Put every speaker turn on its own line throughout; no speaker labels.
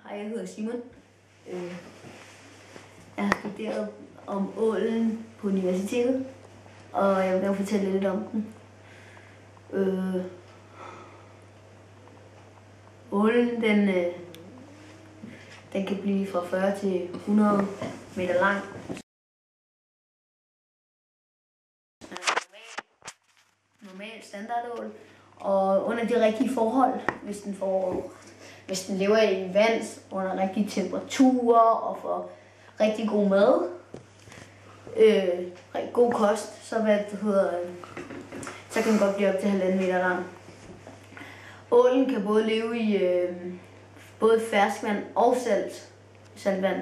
Hej, jeg hedder Simon. Jeg har studeret om ålen på universitetet, og jeg vil gerne fortælle lidt om den. Ålen, den kan blive fra 40 til 100 meter lang. Normal standardål, og under de rigtige forhold, hvis den lever i vand under rigtige temperaturer og får rigtig god mad, rigtig god kost, så kan den godt blive op til 1,5 meter lang. Ålen kan både leve i både ferskvand og saltvand.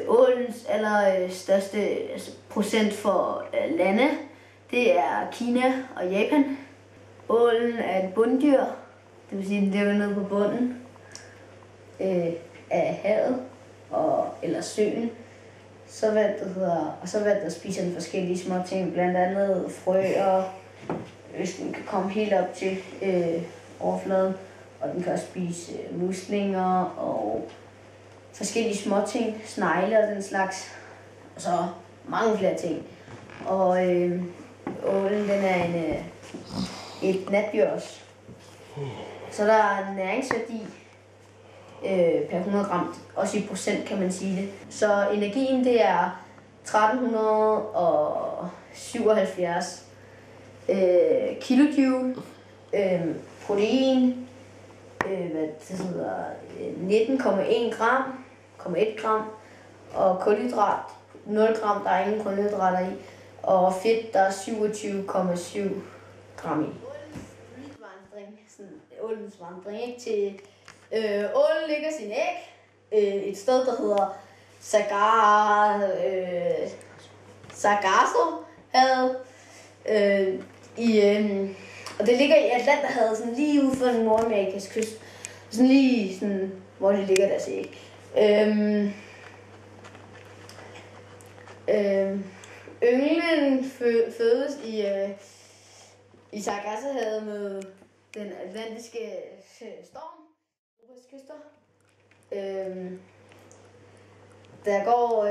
Ålens allerstørste procent for lande, det er Kina og Japan. Ålen er et bunddyr, det vil sige, at den lever nede på bunden af havet eller søen. Så spiser den forskellige små ting, blandt andet frøer, hvis den kan komme helt op til overfladen. Og den kan også spise muslinger og forskellige småting, snegle og den slags, og så mange flere ting. Og ålen, den er et natdyr også. Så der er en næringsværdi per 100 gram, også i procent kan man sige det. Så energien, det er 1377 kilojoule, protein, 19,1 gram, og kulhydrat 0 gram, der er ingen kulhydrater i, og fedt, der er 27,7 gram i. Ålens vandring, ikke? Til ålen lægger sin æg et sted, der hedder Sargasso-havet, og det ligger i Atlanterhavet, sådan lige ude for Nordamerikas kyst, sådan lige sådan, hvor det ligger deres æg. Ynglen fødes i Sargassohavet med den atlantiske storm, Europas kyster. Der går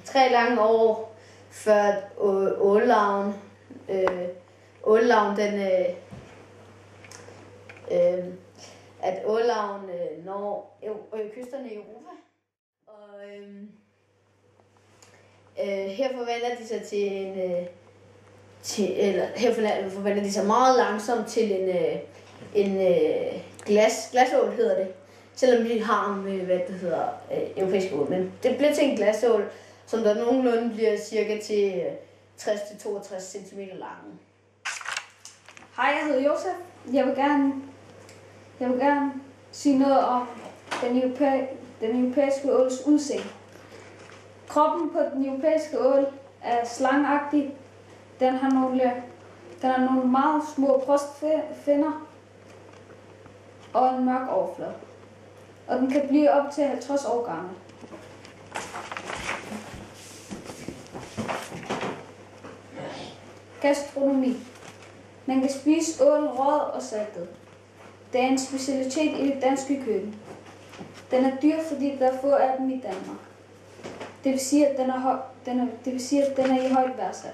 3 lange år, før ållarven når kysterne i Europa. Og her forvandler de sig forvandler de sig meget langsomt til en glasål, hedder det. Selvom vi har europæisk ål, men det bliver til en glasål, som der nogenlunde bliver cirka til 60-62 cm lang.
Hej, jeg hedder Josef. Jeg vil gerne sige noget om den europæiske åls udseende. Kroppen på den europæiske ål er slangagtig. Den har nogle meget små brystfinner og en mørk overflade. Og den kan blive op til 50 år gammel. Gastronomi. Man kan spise ålen rød og saltet. Det er en specialitet i det danske køkken. Den er dyr, fordi der er få af dem i Danmark. Det vil sige, at den er i højt værdsat.